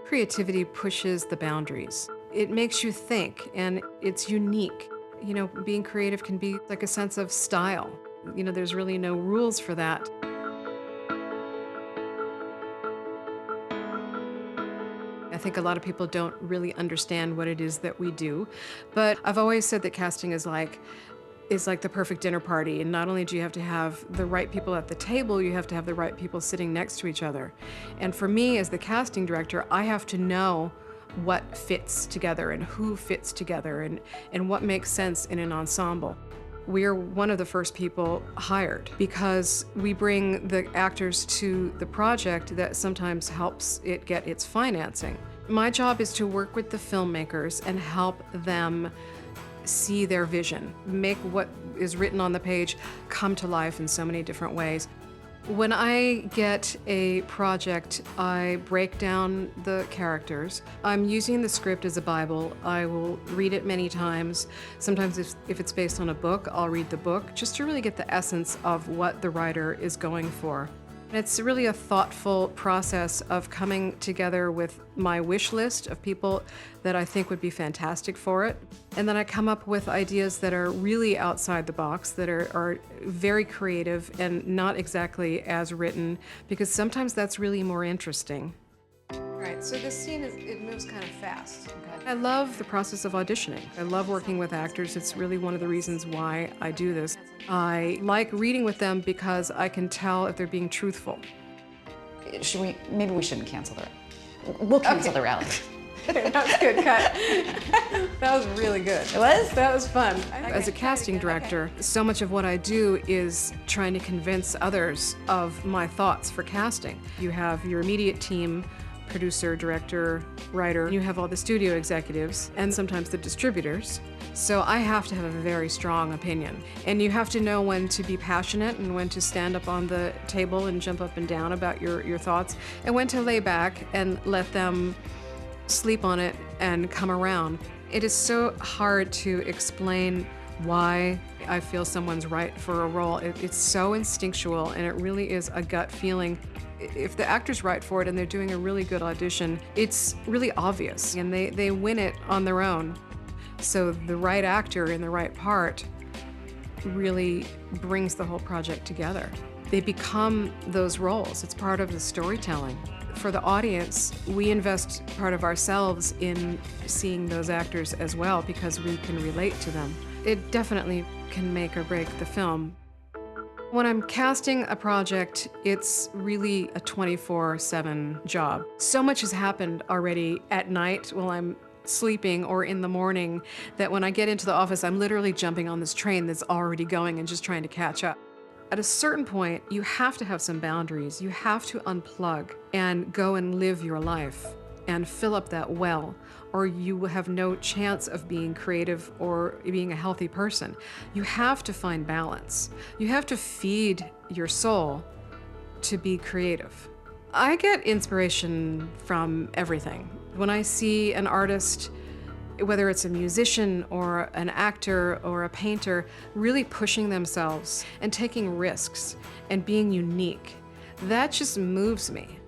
Creativity pushes the boundaries. It makes you think, and it's unique. Being creative can be like a sense of style. There's really no rules for that. I think a lot of people don't really understand what it is that we do, but I've always said that casting is like the perfect dinner party. And not only do you have to have the right people at the table, you have to have the right people sitting next to each other. And for me, as the casting director, I have to know what fits together and who fits together and what makes sense in an ensemble. We're one of the first people hired because we bring the actors to the project that sometimes helps it get its financing. My job is to work with the filmmakers and help them see their vision, make what is written on the page come to life in so many different ways. When I get a project, I break down the characters. I'm using the script as a Bible. I will read it many times. Sometimes if it's based on a book, I'll read the book just to really get the essence of what the writer is going for. It's really a thoughtful process of coming together with my wish list of people that I think would be fantastic for it. And then I come up with ideas that are really outside the box, that are very creative and not exactly as written, because sometimes that's really more interesting. All right, so this scene, it moves kind of fast. Okay. I love the process of auditioning. I love working with actors. It's really one of the reasons why I do this. I like reading with them because I can tell if they're being truthful. Maybe we shouldn't cancel we'll cancel the rally. That was good cut. That was really good. It was? That was fun. As a casting director, so much of what I do is trying to convince others of my thoughts for casting. You have your immediate team, producer, director, writer. You have all the studio executives and sometimes the distributors. So I have to have a very strong opinion. And you have to know when to be passionate and when to stand up on the table and jump up and down about your thoughts, and when to lay back and let them sleep on it and come around. It is so hard to explain why I feel someone's right for a role. It's so instinctual, and it really is a gut feeling. If the actor's right for it and they're doing a really good audition, it's really obvious, and they win it on their own. So the right actor in the right part really brings the whole project together. They become those roles. It's part of the storytelling. For the audience, we invest part of ourselves in seeing those actors as well because we can relate to them. It definitely can make or break the film. When I'm casting a project, it's really a 24/7 job. So much has happened already at night while I'm sleeping or in the morning that when I get into the office, I'm literally jumping on this train that's already going and just trying to catch up. At a certain point, you have to have some boundaries. You have to unplug and go and live your life and fill up that well, or you will have no chance of being creative or being a healthy person. You have to find balance. You have to feed your soul to be creative. I get inspiration from everything. When I see an artist, whether it's a musician or an actor or a painter, really pushing themselves and taking risks and being unique, that just moves me.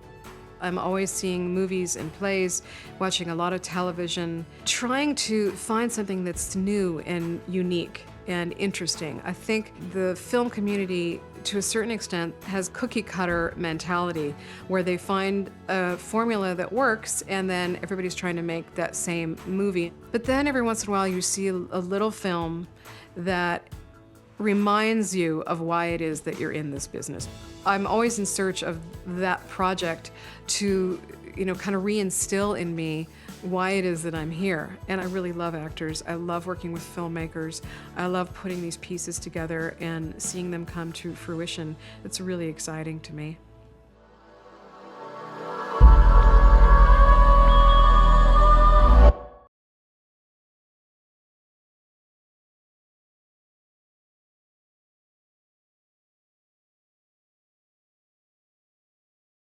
I'm always seeing movies and plays, watching a lot of television, trying to find something that's new and unique and interesting. I think the film community, to a certain extent, has cookie-cutter mentality where they find a formula that works and then everybody's trying to make that same movie. But then every once in a while you see a little film that reminds you of why it is that you're in this business. I'm always in search of that project to, kind of reinstill in me why it is that I'm here. And I really love actors. I love working with filmmakers. I love putting these pieces together and seeing them come to fruition. It's really exciting to me.